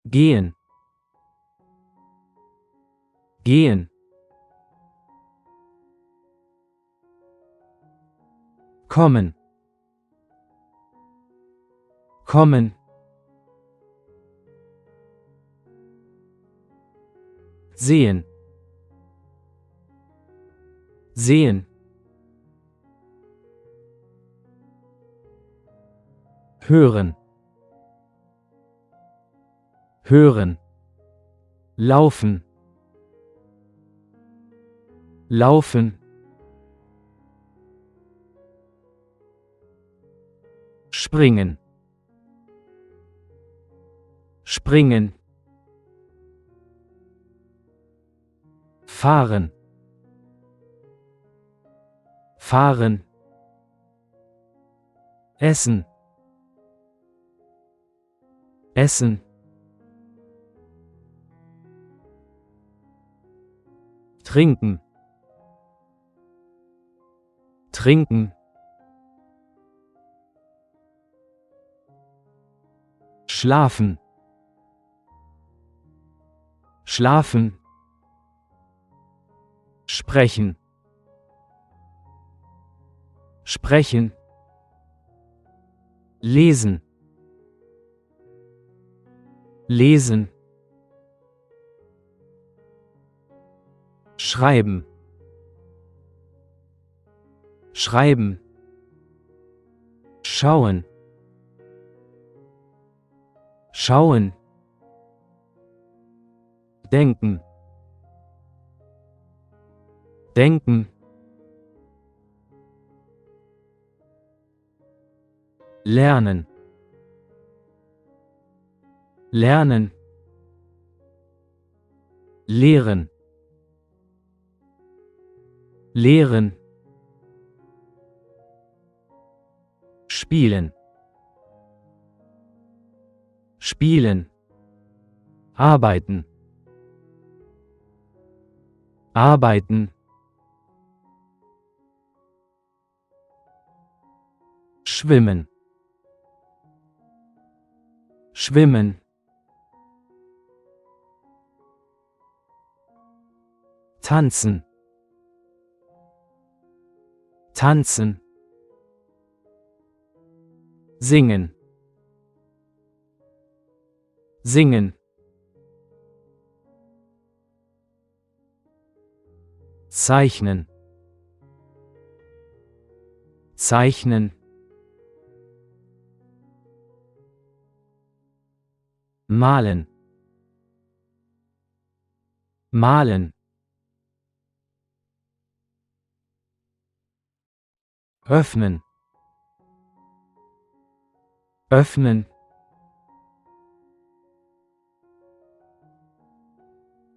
gehen, gehen, kommen, kommen, sehen, sehen, hören, hören, laufen, laufen, springen, springen, fahren, fahren, essen, essen, trinken, trinken, schlafen, schlafen, sprechen, sprechen, lesen, lesen, schreiben, schreiben, schauen, schauen, denken, denken, lernen, lernen, lehren, lehren, spielen, spielen, arbeiten, arbeiten, schwimmen, schwimmen, tanzen, tanzen, singen, singen, zeichnen, zeichnen, malen, malen, öffnen, öffnen,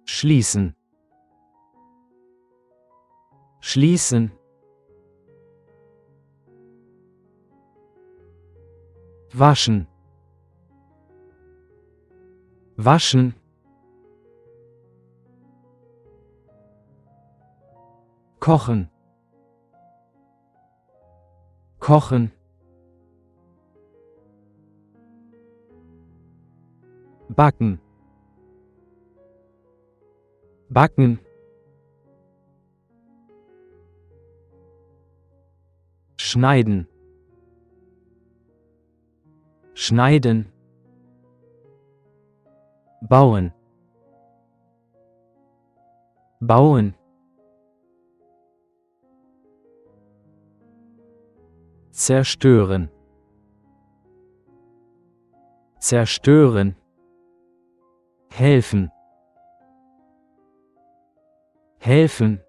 schließen, schließen, waschen, waschen, kochen, kochen, backen, backen, schneiden, schneiden, bauen, bauen, zerstören, zerstören, helfen, helfen,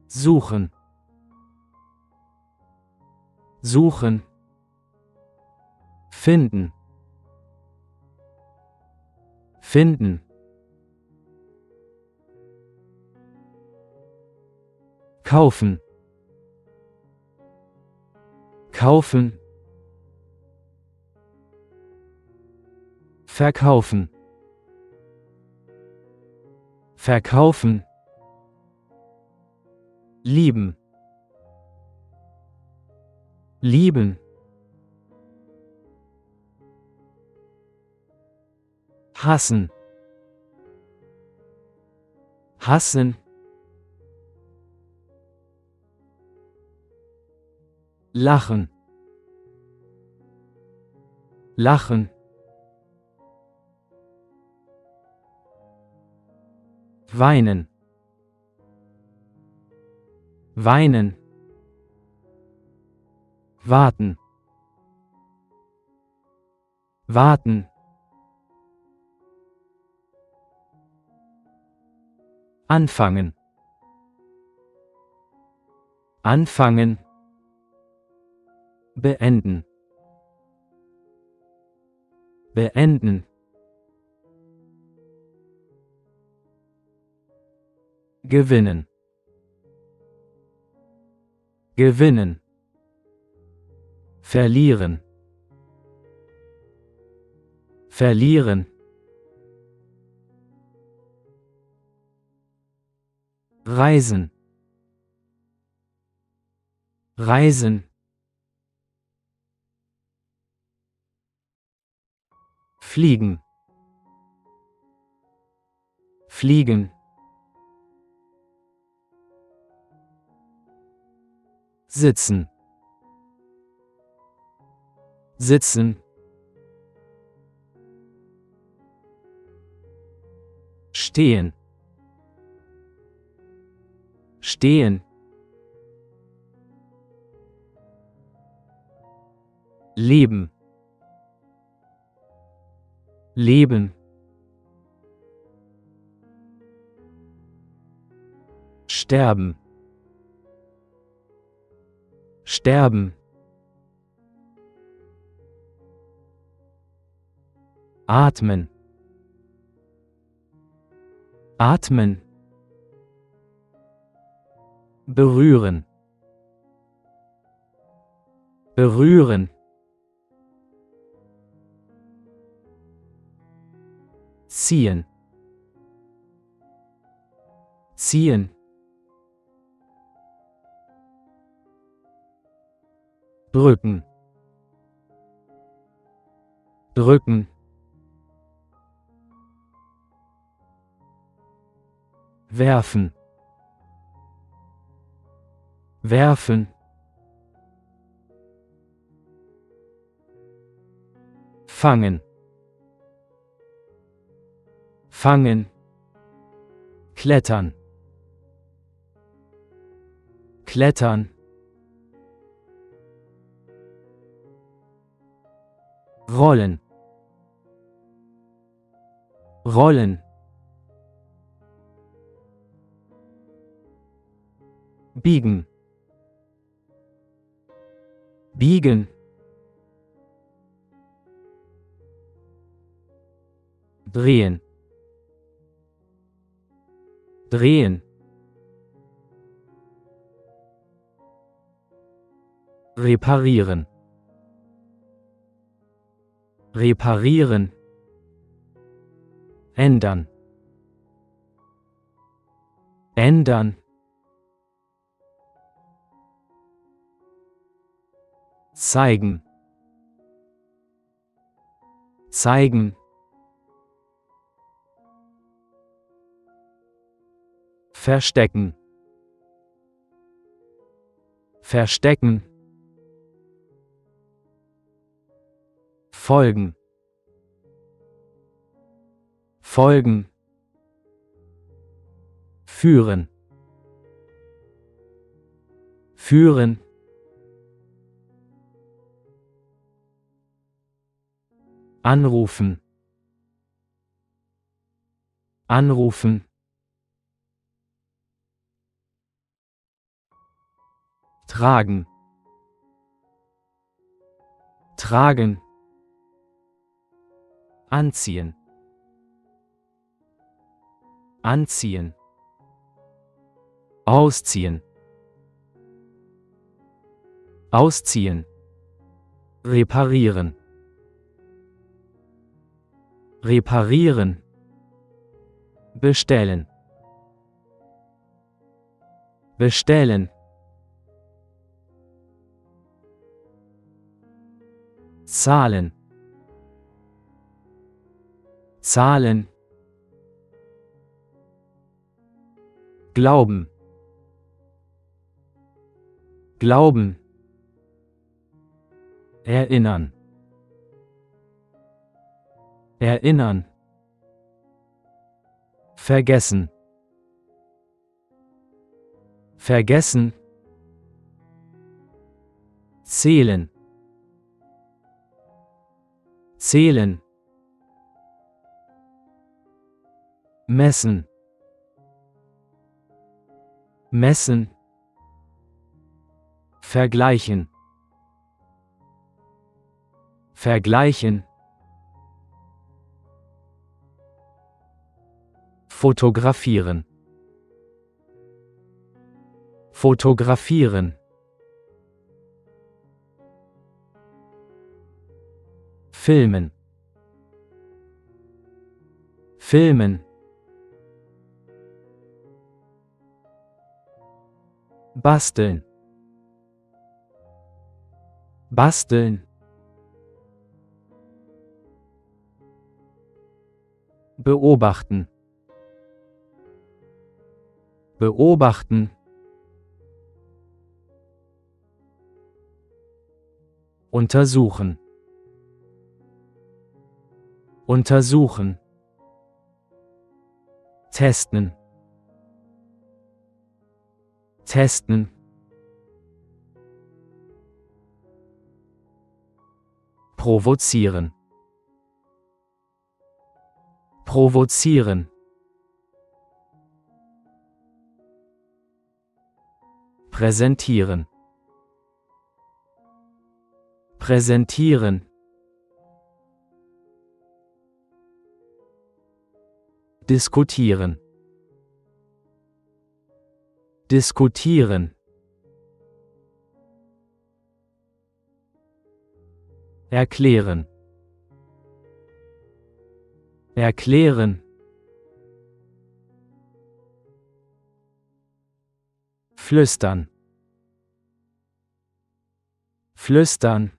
suchen, suchen, finden, finden, kaufen, kaufen, verkaufen, verkaufen, lieben, lieben, hassen, hassen, lachen, lachen, weinen, weinen, warten, warten, anfangen, anfangen, beenden, beenden, gewinnen, gewinnen, verlieren, verlieren, reisen, reisen, fliegen, fliegen, sitzen, sitzen, stehen, stehen, leben, leben, sterben, sterben, atmen, atmen, berühren, berühren, ziehen, ziehen, drücken, drücken, werfen, werfen, fangen, fangen, klettern, klettern, rollen, rollen, biegen, biegen, drehen, drehen, reparieren, reparieren, ändern, ändern, zeigen, zeigen, verstecken, verstecken, folgen, folgen, führen, führen, anrufen, anrufen, tragen, tragen, anziehen, anziehen, ausziehen, ausziehen, reparieren, reparieren, bestellen, bestellen, zahlen, Zahlen. Glauben. Glauben. Erinnern. Erinnern. Vergessen. Vergessen. Zählen. Zählen. Messen. Messen. Vergleichen. Vergleichen. Fotografieren. Fotografieren. Filmen. Filmen. Basteln. Basteln. Beobachten. Beobachten. Untersuchen. Untersuchen. Testen. Testen. Provozieren. Provozieren. Präsentieren. Präsentieren. Diskutieren. Diskutieren. Erklären. Erklären. Flüstern. Flüstern.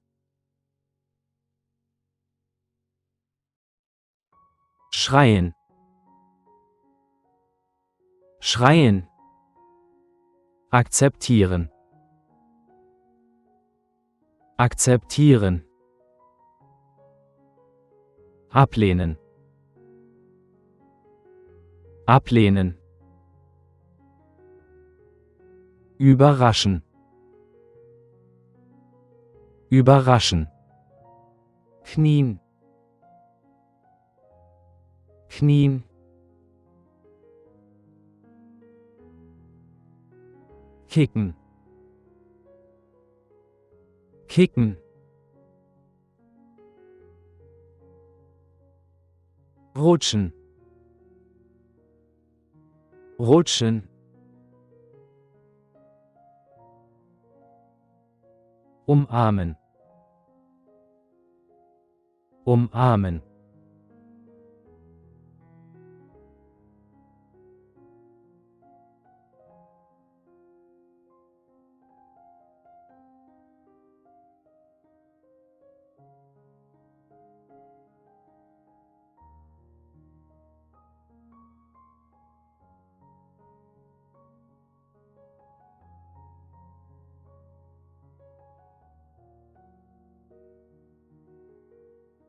Schreien. Schreien. Akzeptieren. Akzeptieren. Ablehnen. Ablehnen. Überraschen. Überraschen. Knien. Knien. Kicken. Kicken. Rutschen. Rutschen. Umarmen. Umarmen.